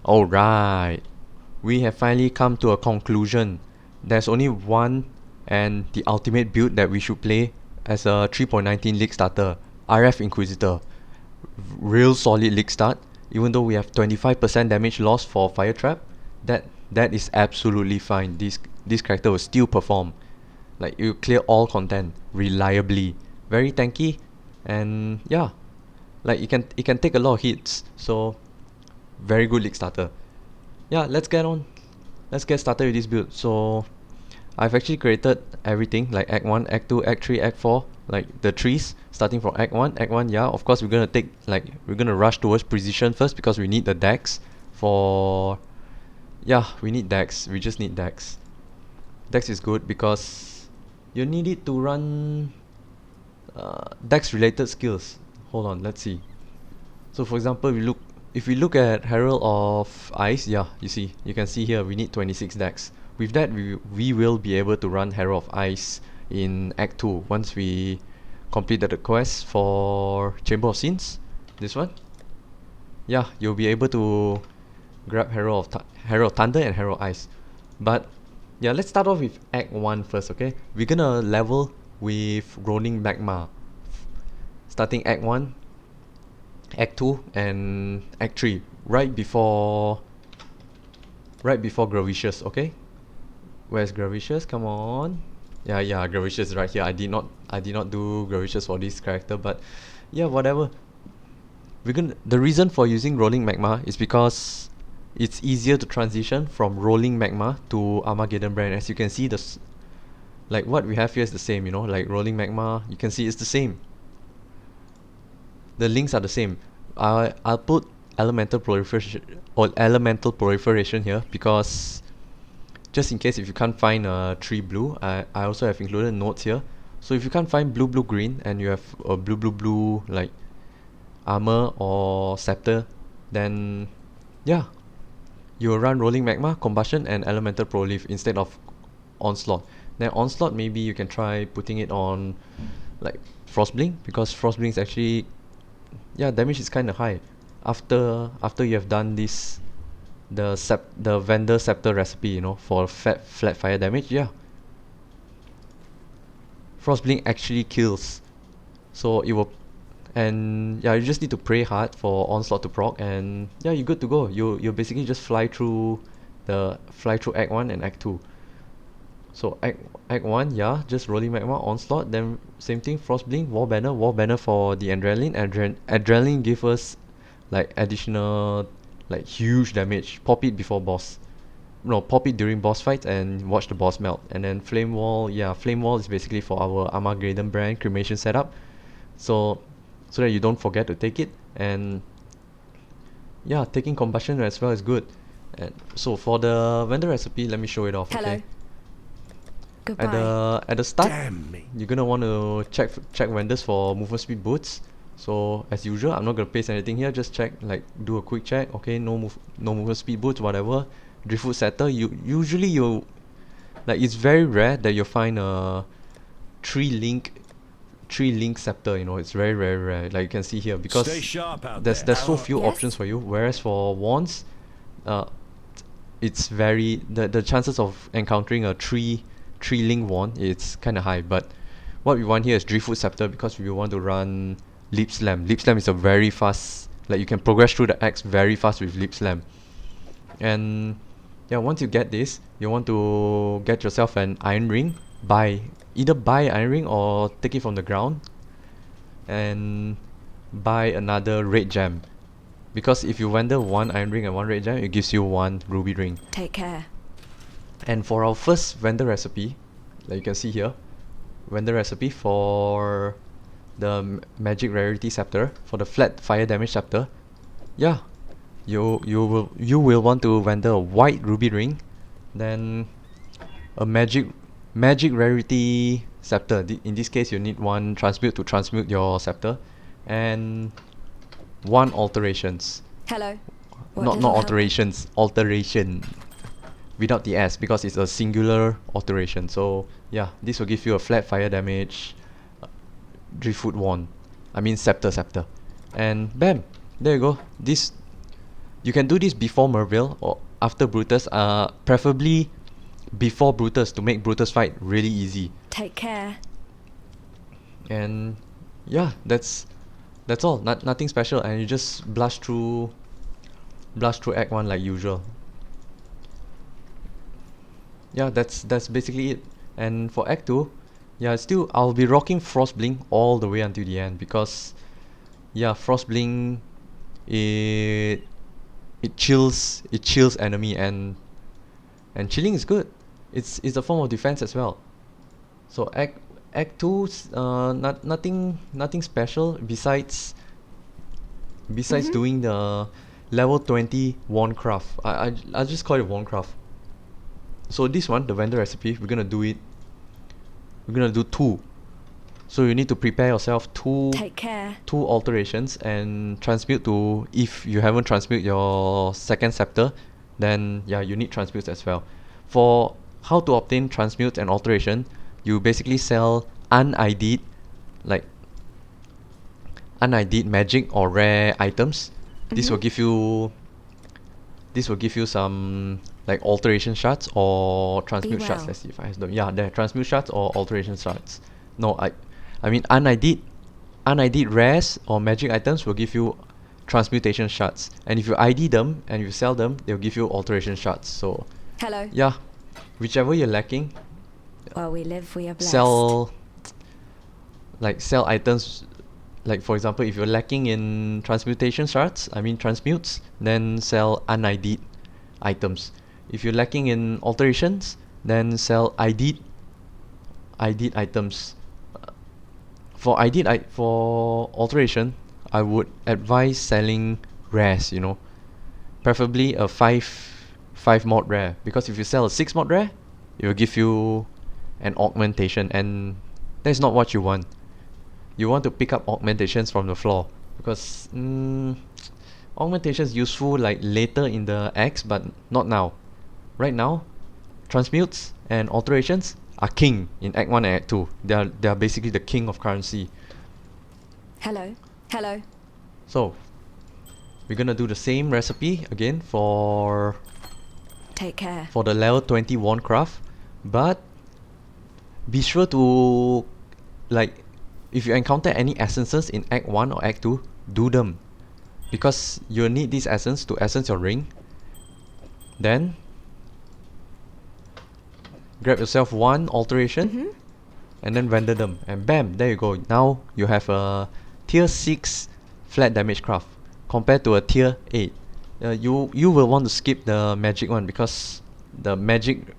Alright, we have finally come to a conclusion. There's only one and the ultimate build that we should play as a 3.19 League starter, RF Inquisitor. Real solid League start, even though we have 25% damage loss for Fire Trap, that is absolutely fine. This character will still perform. Like, it will clear all content reliably. Very tanky, and yeah, like it can take a lot of hits, so very good League starter. Yeah, let's get started with this build. So I've actually created everything like Act 1, Act 2, Act 3, Act 4, like the trees starting from Act 1. Act 1, yeah, of course we're gonna rush towards precision first because we need the dex for yeah, we need dex. We just need dex. Dex is good because you need it to run dex related skills. Hold on, let's see. So for example, if we look at Herald of Ice, yeah, you can see here we need 26 decks. With that, we will be able to run Herald of Ice in Act 2 once we completed the quest for Chamber of Sins. This one, yeah, you'll be able to grab Herald of Thunder and Herald of Ice. But yeah, let's start off with Act 1 first, okay? We're gonna level with Rolling Magma. Starting Act 1, Act 2 and Act 3 right before Gravicious, okay? Where's Gravicious? Come on. Yeah, Gravicious is right here. I did not do Gravicious for this character, but yeah, whatever. The reason for using Rolling Magma is because it's easier to transition from Rolling Magma to Armageddon Brand. As you can see, like what we have here is the same, you know, like Rolling Magma, you can see it's the same. The links are the same. I'll put elemental proliferation here because just in case if you can't find a tree blue, I also have included notes here. So if you can't find blue green and you have a blue like armor or scepter, then yeah, you will run Rolling Magma, Combustion and Elemental Prolif instead of Onslaught. Then Onslaught, maybe you can try putting it on like Frostblink, because Frostblink is actually, yeah, damage is kind of high after you have done this, the Vendor Scepter recipe, you know, for flat fire damage. Yeah, Frostblink actually kills, so it will. And yeah, you just need to pray hard for Onslaught to proc, and yeah, you're good to go. You basically just fly through Act 1 and Act 2. So Act 1, yeah, just Rolling Magma, Onslaught, then same thing, Frostblink, War Banner for the Adrenaline. Adrenaline give us like additional, like huge damage. Pop it before boss. No, pop it during boss fights and watch the boss melt. And then Flame Wall, yeah, Flame Wall is basically for our Armageddon Brand cremation setup. So that you don't forget to take it. And yeah, taking Combustion as well is good. And so for the vendor recipe, let me show it off. Hello. Okay. Goodbye. At the start, Damn me. you're gonna want to check vendors for movement speed boots. So as usual, I'm not gonna paste anything here. Just check, like do a quick check. Okay, no movement speed boots, whatever. Driftwood setter. Usually like, it's very rare that you'll find a tree link scepter. You know, it's very rare. Like you can see here, because Stay sharp out there's there. so few Yes? options for you. Whereas for wands, it's very, the chances of encountering a tree link wand, it's kind of high. But what we want here is Driftwood Scepter, because we want to run Leap Slam. Leap Slam is a very fast, like you can progress through the axe very fast with Leap Slam. And yeah, once you get this, you want to get yourself an Iron Ring. Either buy Iron Ring or take it from the ground and buy another Red Gem. Because if you vendor one Iron Ring and one Red Gem, it gives you one Ruby Ring. Take care. And for our first vendor recipe, like you can see here, vendor recipe for the magic rarity scepter, for the flat fire damage scepter, yeah, you will want to vendor a white ruby ring, then a magic rarity scepter. In this case, you need one transmute to transmute your scepter, and one alterations. Hello. What Not little help? alterations, alteration without the S, because it's a singular alteration. So yeah, this will give you a flat fire damage Driftwood wand. I mean scepter. And bam, there you go. You can do this before Merville or after Brutus, preferably before Brutus to make Brutus fight really easy. Take care. And yeah, that's all. Nothing special, and you just blast through Act 1 like usual. Yeah, that's basically it. And for Act 2, yeah, still I'll be rocking Frostblink all the way until the end, because yeah, Frostblink, it chills enemy, and chilling is good. It's a form of defense as well. So Act 2, nothing special besides doing the level 20 wand craft. I'll just call it wand craft. So this one, the vendor recipe, we're gonna do 2. So you need to prepare yourself Take care. 2 alterations and transmute to, if you haven't transmute your second scepter, then yeah, you need transmutes as well. For how to obtain transmute and alteration, you basically sell un-ID'd, like un-ID'd magic or rare items. This will give you some like alteration shards or transmute shards. well. Let's see if I have them. Yeah, they're transmute shards or alteration shards. No, I mean un-ID'd rares or magic items will give you transmutation shards, and if you ID them and you sell them, they'll give you alteration shards. So Hello. yeah, whichever you're lacking, While we live, we are blessed. sell items. Like for example, if you're lacking in transmutation shards, I mean transmutes, then sell un-ID'd items. If you're lacking in alterations, then sell ID'd items. For alteration, I would advise selling rares, preferably a 5 mod rare, because if you sell a 6 mod rare, it will give you an augmentation, and that's not what you want. You want to pick up augmentations from the floor, because augmentation is useful like later in the acts, but not now. Right now, transmutes and alterations are king in Act 1 and Act 2. They are basically the king of currency. Hello. So we're gonna do the same recipe again for Take care. the level 20 wand craft, but be sure to, like, if you encounter any essences in Act 1 or Act 2, do them, because you'll need this essence to essence your ring. Then grab yourself 1 alteration and then render them, and bam, there you go. Now you have a tier 6 flat damage craft compared to a tier 8. You will want to skip the magic one, because the magic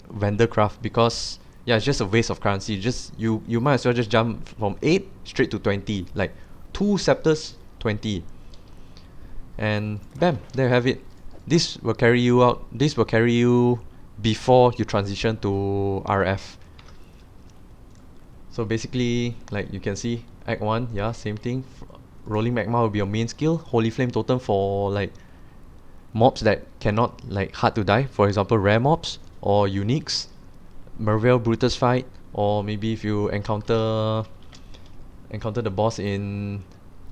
vendor craft, because yeah, it's just a waste of currency. You might as well just jump from 8 straight to 20, like 2 scepters 20, and bam, there you have it. This will carry you before you transition to RF. So basically, like you can see, Act 1, yeah, same thing. Rolling Magma will be your main skill. Holy Flame Totem for like mobs that cannot, like, hard to die, for example rare mobs or uniques. Merville Brutus fight, or maybe if you encounter the boss in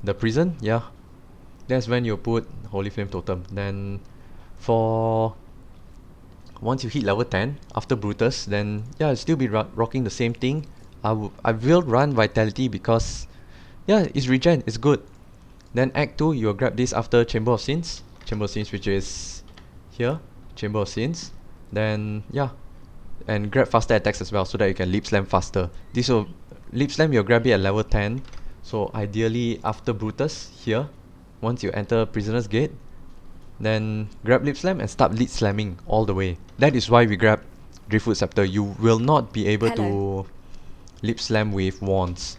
the prison, yeah, that's when you put Holy Flame Totem. Then for once you hit level 10 after Brutus, then yeah, I'll still be rocking the same thing. I will run Vitality, because yeah, it's regen, it's good. Then Act 2, you'll grab this after Chamber of Sins, which is here, Chamber of Sins. Then yeah, and grab faster attacks as well, so that you can Leap Slam faster. Leap Slam, you'll grab it at level 10, so ideally after Brutus here, once you enter Prisoner's Gate, then grab Leap Slam and start Leap Slamming all the way. That is why we grab Driftwood Scepter. You will not be able to Leap Slam with wands.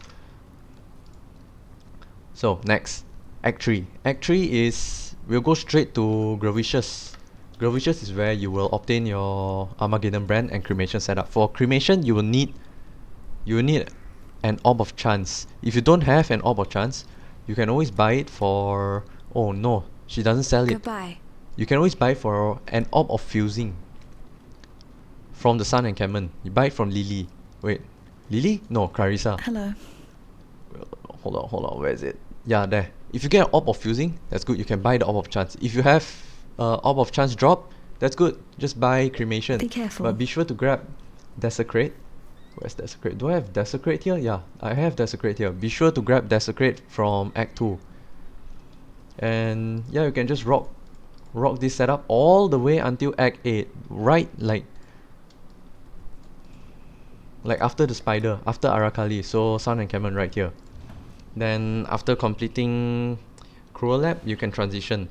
So next, Act 3. Act 3 is, we'll go straight to Gravicious. Gravicious is where you will obtain your Armageddon brand and cremation setup. For cremation, you will need an Orb of Chance. If you don't have an Orb of Chance, you can always buy it for, oh no, she doesn't sell it. Goodbye. You can always buy for an Orb of Fusing from the Sun Encampment. You buy it from Lily. Wait, Lily? No, Clarissa. Hello. Hold on, where is it? Yeah, there. if you get an Orb of Fusing, that's good. You can buy the Orb of Chance. If you have Orb of Chance drop, that's good. Just buy Cremation. Be careful. But be sure to grab Desecrate. Where's Desecrate? Do I have Desecrate here? Yeah, I have Desecrate here. Be sure to grab Desecrate from Act 2. And yeah, you can just rock this setup all the way until Act 8. Right, like after the Spider, after Arakali. So Sun and Cameron right here. Then after completing Cruel Lab, you can transition.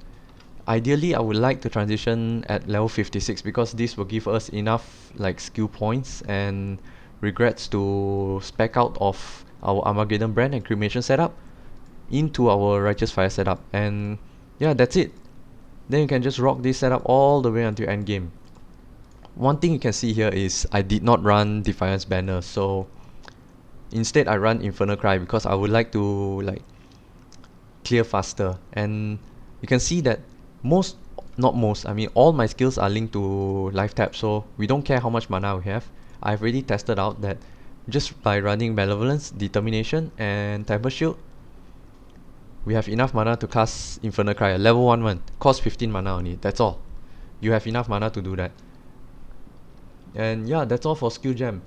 Ideally, I would like to transition at level 56 because this will give us enough like skill points and regrets to spec out of our Armageddon brand and Cremation setup into our Righteous Fire setup. And yeah, that's it. Then you can just rock this setup all the way until endgame. One thing you can see here is I did not run Defiance Banner, so instead I run Infernal Cry because I would like to like clear faster. And you can see that all my skills are linked to life tap, so we don't care how much mana we have. I've already tested out that just by running Malevolence, Determination and Temper Shield, we have enough mana to cast Infernal Cry, level 1 one, cost 15 mana only, that's all. You have enough mana to do that. And yeah, that's all for skill gem.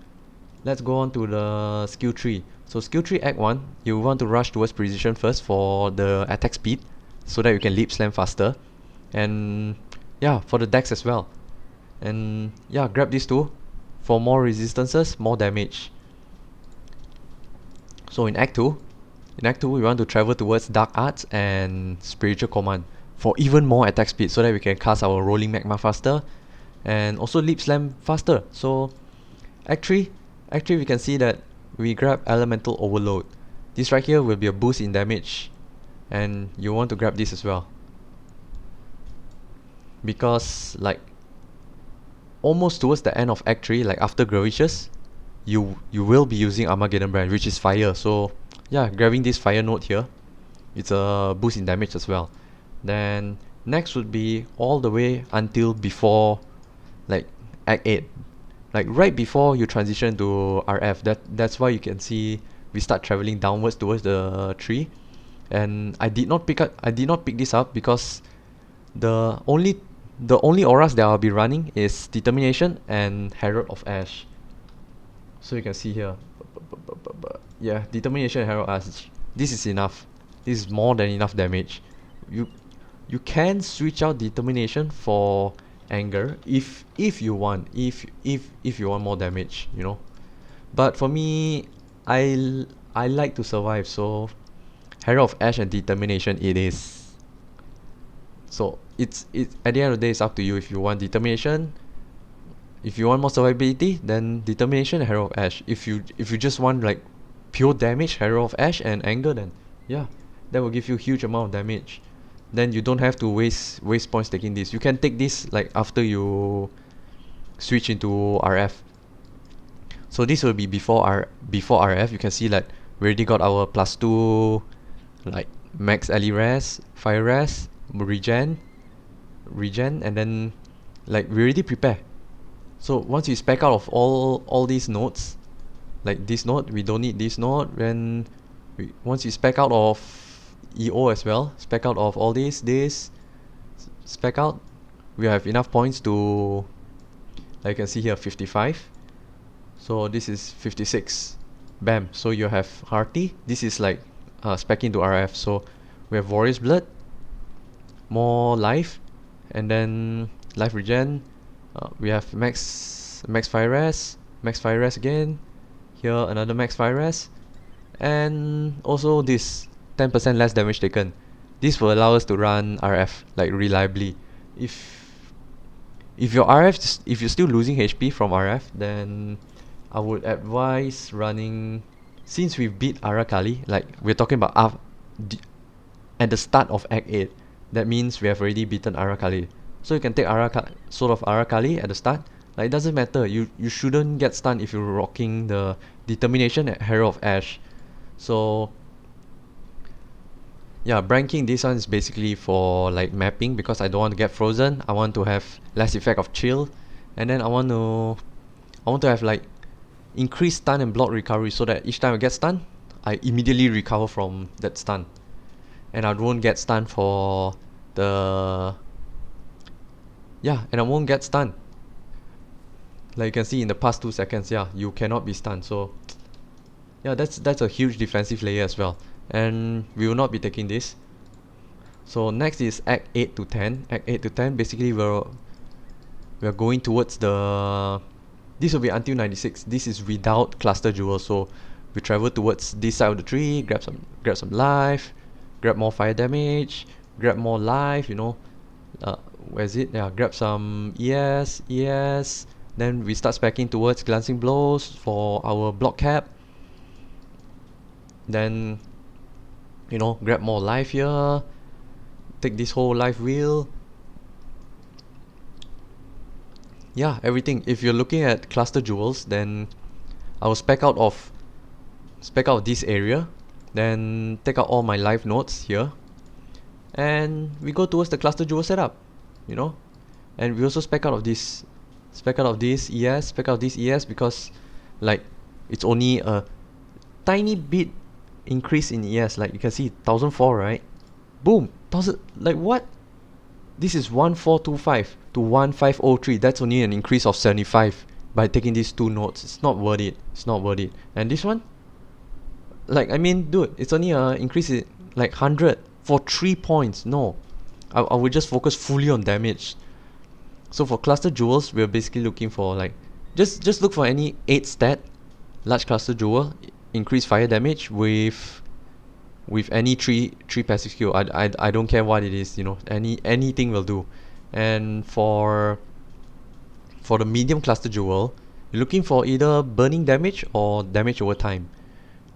Let's go on to the skill tree. So skill tree Act 1, you want to rush towards precision first for the attack speed, so that you can leap slam faster. And yeah, for the dex as well. And yeah, grab these two for more resistances, more damage. So in Act 2, we want to travel towards Dark Arts and Spiritual Command for even more attack speed, so that we can cast our Rolling Magma faster and also leap slam faster. So Act 3, we can see that we grab Elemental Overload. This right here will be a boost in damage, and you want to grab this as well, because like almost towards the end of Act 3, like after Gravicious, you will be using Armageddon Brand, which is fire. So yeah, grabbing this fire node here, it's a boost in damage as well. Then next would be all the way until before like Act 8, like right before you transition to RF. That's why you can see we start traveling downwards towards the tree. And I did not pick this up because the only auras that I'll be running is Determination and Herald of Ash. So you can see here, yeah, Determination and Herald of Ash. This is enough. This is more than enough damage. You can switch out Determination for Anger if you want, if you want more damage, you know. But for me, I like to survive, so Herald of Ash and Determination it is. So it's at the end of the day, it's up to you. If you want Determination, if you want more survivability, then Determination and Herald of Ash. If you just want like pure damage, Herald of Ash and Anger, then yeah, that will give you huge amount of damage. Then you don't have to waste points taking this. You can take this like after you switch into RF. So this will be before RF. You can see that we already got our +2 like max Ali res, fire res, regen, and then like we already prepare. So once you spec out of all these nodes, like this node, we don't need this node. Then once you spec out of EO as well, spec out of all this spec out, we have enough points to, like you can see here, 55. So this is 56. Bam. So you have Hearty. This is like spec into RF. So we have Warrior's Blood, more life, and then life regen. We have max fire res, again. Here another max fire res, and also this 10% less damage taken. This will allow us to run RF like reliably. If you're still losing HP from RF, then I would advise running, since we beat Arakali, like we're talking about at the start of Act 8, that means we have already beaten Arakali. So you can take Arakali at the start. Like it doesn't matter, you shouldn't get stunned if you're rocking the Determination at Herald of Ash. So yeah, branking this one is basically for like mapping, because I don't want to get frozen. I want to have less effect of chill, and then I want to have like increased stun and block recovery, so that each time I get stunned, I immediately recover from that stun. and I won't get stunned for the... Yeah, and I won't get stunned. Like you can see in the past 2 seconds, yeah, you cannot be stunned. So yeah, that's a huge defensive layer as well. And we will not be taking this. So next is Act 8 to 10. Act 8 to 10, basically we're going towards the... This will be until 96. This is without cluster jewels. So we travel towards this side of the tree, grab some life, grab more fire damage, grab more life, you know. Where is it? Yeah, grab some ES. Then we start specking towards glancing blows for our block cap. Then, you know, grab more life here. Take this whole life wheel. Yeah, everything. If you're looking at cluster jewels, then I will spec out this area, then take out all my life nodes here, and we go towards the cluster jewel setup, you know. And we also spec out of this ES, because like it's only a tiny bit increase in ES. Like you can see 1004, right? Boom, 1000. Like what? This is 1425 to 1503. That's only an increase of 75 by taking these two nodes. It's not worth it. And this one, like, I mean, dude, it's only a increase in like 100 for 3 points. No, I would just focus fully on damage. So for cluster jewels, we're basically looking for like just look for any 8 stat large cluster jewel, increase fire damage with any three passive skill. I don't care what it is, you know, anything will do. And for the medium cluster jewel, you're looking for either burning damage or damage over time.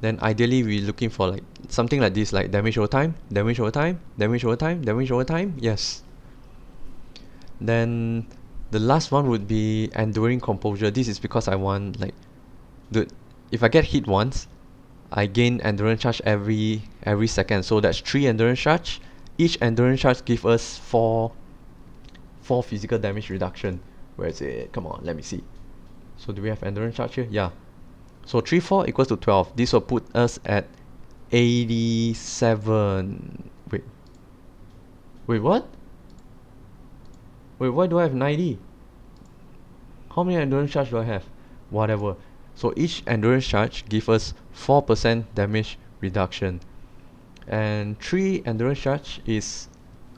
Then ideally we're looking for like something like this, like damage over time, damage over time, damage over time, damage over time. Yes. Then the last one would be enduring composure. This is because I want, like, dude, if I get hit once, I gain endurance charge every second. So that's 3 endurance charge. Each endurance charge gives us 4 physical damage reduction. Where is it? Come on, let me see. So do we have endurance charge here? Yeah. So 3 4 equals to 12. This will put us at 87. Wait, what? Wait, why do I have 90? How many endurance charge do I have? Whatever. So each endurance charge gives us 4% damage reduction. And 3 endurance charge is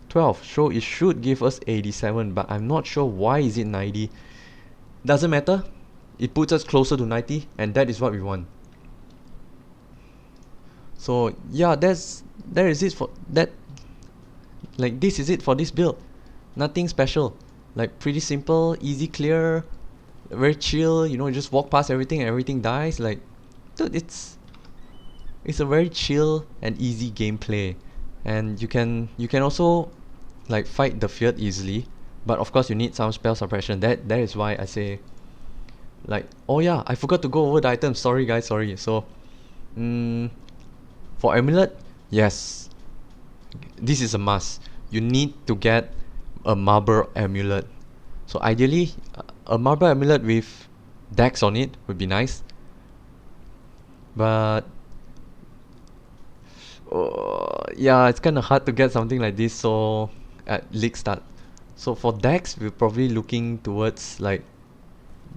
12. So it should give us 87, but I'm not sure why is it 90. Doesn't matter. It puts us closer to 90, and that is what we want. So yeah, there is it for that. Like, this is it for this build. Nothing special. Like, pretty simple, easy clear, very chill, you know, you just walk past everything and everything dies. Like, dude, it's a very chill and easy gameplay. And you can also like fight the Feared easily, but of course you need some spell suppression. That is why I say, like, oh yeah, I forgot to go over the items. Sorry guys, sorry. So for amulet, yes, this is a must. You need to get a marble amulet. So ideally, a marble amulet with dex on it would be nice. But yeah, it's kind of hard to get something like this. So at league start, so for dex, we're probably looking towards like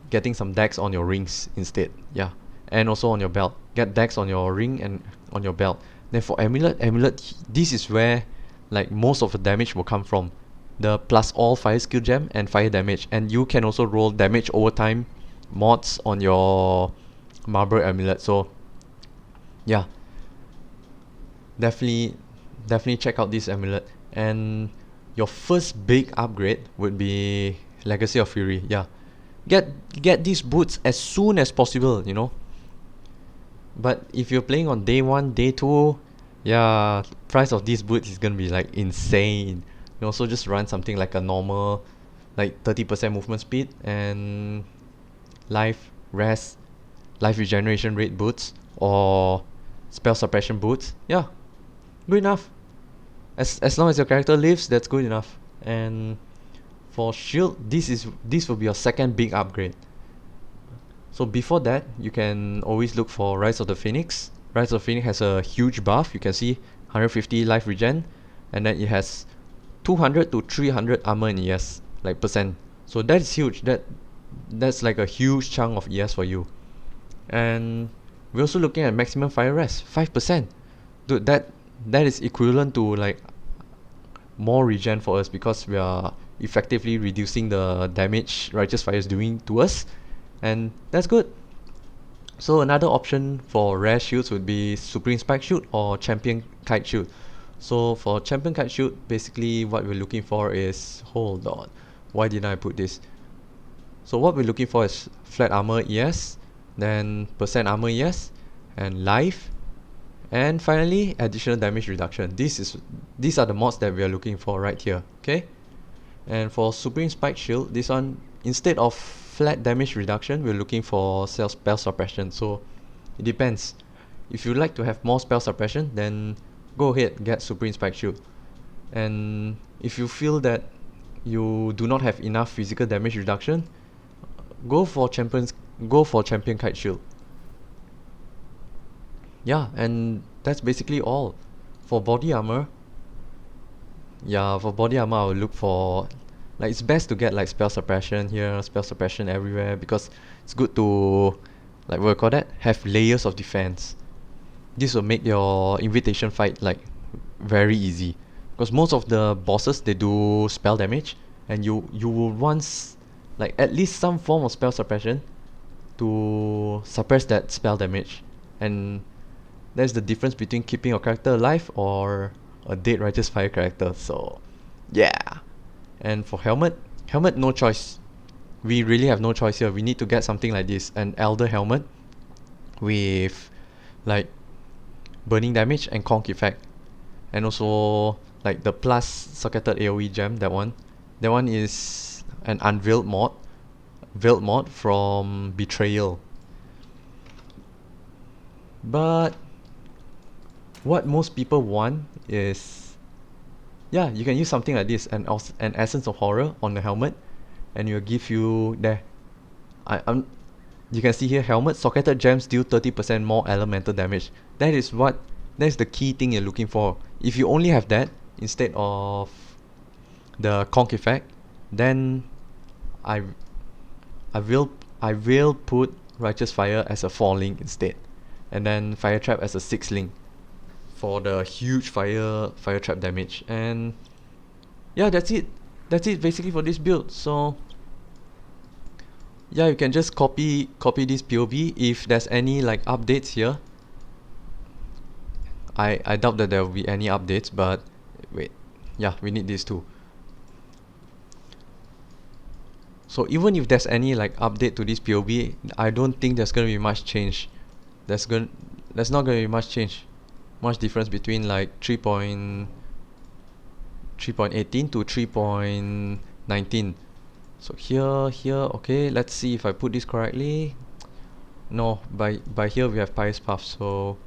getting some dex on your rings instead. Yeah, and also on your belt. Get dex on your ring and on your belt. Then for amulet, this is where like most of the damage will come from. The plus all fire skill gem and fire damage, and you can also roll damage over time mods on your marble amulet. So yeah, definitely check out this amulet. And your first big upgrade would be Legacy of Fury. Yeah, get these boots as soon as possible, you know. But if you're playing on day 1, day 2, yeah, price of these boots is gonna be like insane. You also just run something like a normal, like 30% movement speed and life rest, life regeneration rate boots, or spell suppression boots. Yeah, good enough. As long as your character lives, that's good enough. And for shield, this will be your second big upgrade. So before that, you can always look for Rise of the Phoenix. Rise of the Phoenix has a huge buff. You can see 150 life regen, and then it has 200 to 300 armor and ES, like percent. So that is huge. That's like a huge chunk of ES for you. And we're also looking at maximum fire rest, 5%. Dude, that is equivalent to like more regen for us, because we are effectively reducing the damage Righteous Fire is doing to us, and that's good. So another option for rare shields would be Supreme Spike Shield or Champion Kite Shield. So for Champion Kite Shield, basically what we're looking for is, hold on, why didn't I put this? So what we're looking for is flat armor ES, then percent armor ES, and life, and finally additional damage reduction. These are the mods that we are looking for right here, okay? And for Supreme Spike Shield, this one, instead of flat damage reduction, we're looking for spell suppression. So it depends. If you like to have more spell suppression, then go ahead, get Supreme Spike Shield. And if you feel that you do not have enough physical damage reduction, go for Champion Kite Shield. Yeah, and that's basically all. For body armor, I will look for, like, it's best to get like spell suppression here, spell suppression everywhere, because it's good to, like, what do you call that, have layers of defense. This will make your invitation fight like very easy, because most of the bosses, they do spell damage, and you will want like at least some form of spell suppression to suppress that spell damage. And that's the difference between keeping your character alive or a dead Righteous Fire character. So yeah. And for helmet, no choice. We really have no choice here. We need to get something like this, an Elder helmet with like burning damage and conk effect, and also like the plus socketed AoE gem. That one is an unveiled mod from Betrayal. But what most people want is, yeah, you can use something like this, an Essence of Horror on the helmet, and it will give you there. You can see here, helmet socketed gems deal 30% more elemental damage. That's the key thing you're looking for. If you only have that instead of the conk effect, then I will put Righteous Fire as a 4 link instead, and then Fire Trap as a 6 link for the huge fire trap damage. And yeah, that's it basically for this build. So yeah, you can just copy this POV. If there's any like updates here, I doubt that there will be any updates, but wait, yeah, we need this too. So even if there's any like update to this POV, I don't think there's gonna be much change. There's not gonna be much difference between like 3.18 to 3.19. So here, okay, let's see if I put this correctly. No, by here we have Pious Path. So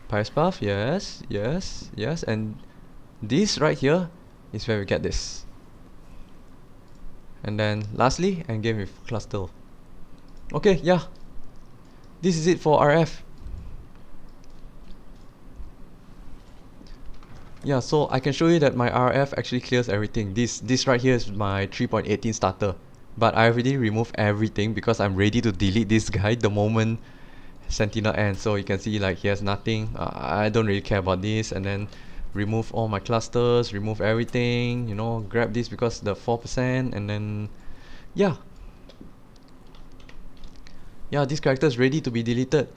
Pious Path, yes, and this right here is where we get this. And then lastly, Endgame with Cluster. Okay, yeah, this is it for RF. Yeah, so I can show you that my RF actually clears everything. This right here is my 3.18 starter, but I already removed everything because I'm ready to delete this guy the moment Sentinel ends. So you can see like he has nothing. I don't really care about this. And then remove all my clusters, remove everything, you know, grab this because the 4%, and then yeah, this character is ready to be deleted,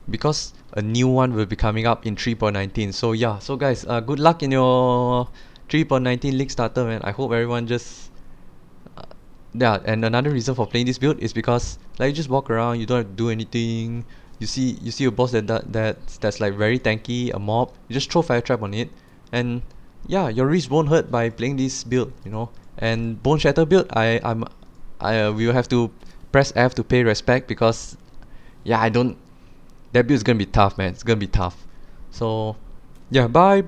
because a new one will be coming up in 3.19. So yeah, so guys, good luck in your 3.19 league starter, man. I hope everyone just yeah. And another reason for playing this build is because like, you just walk around, you don't have to do anything. You see a boss that's like very tanky, a mob, you just throw fire trap on it, and yeah, your wrist won't hurt by playing this build, you know. And Bone Shatter build, we will have to press F to pay respect, because yeah, that build is gonna be tough, man. It's gonna be tough. So yeah, bye.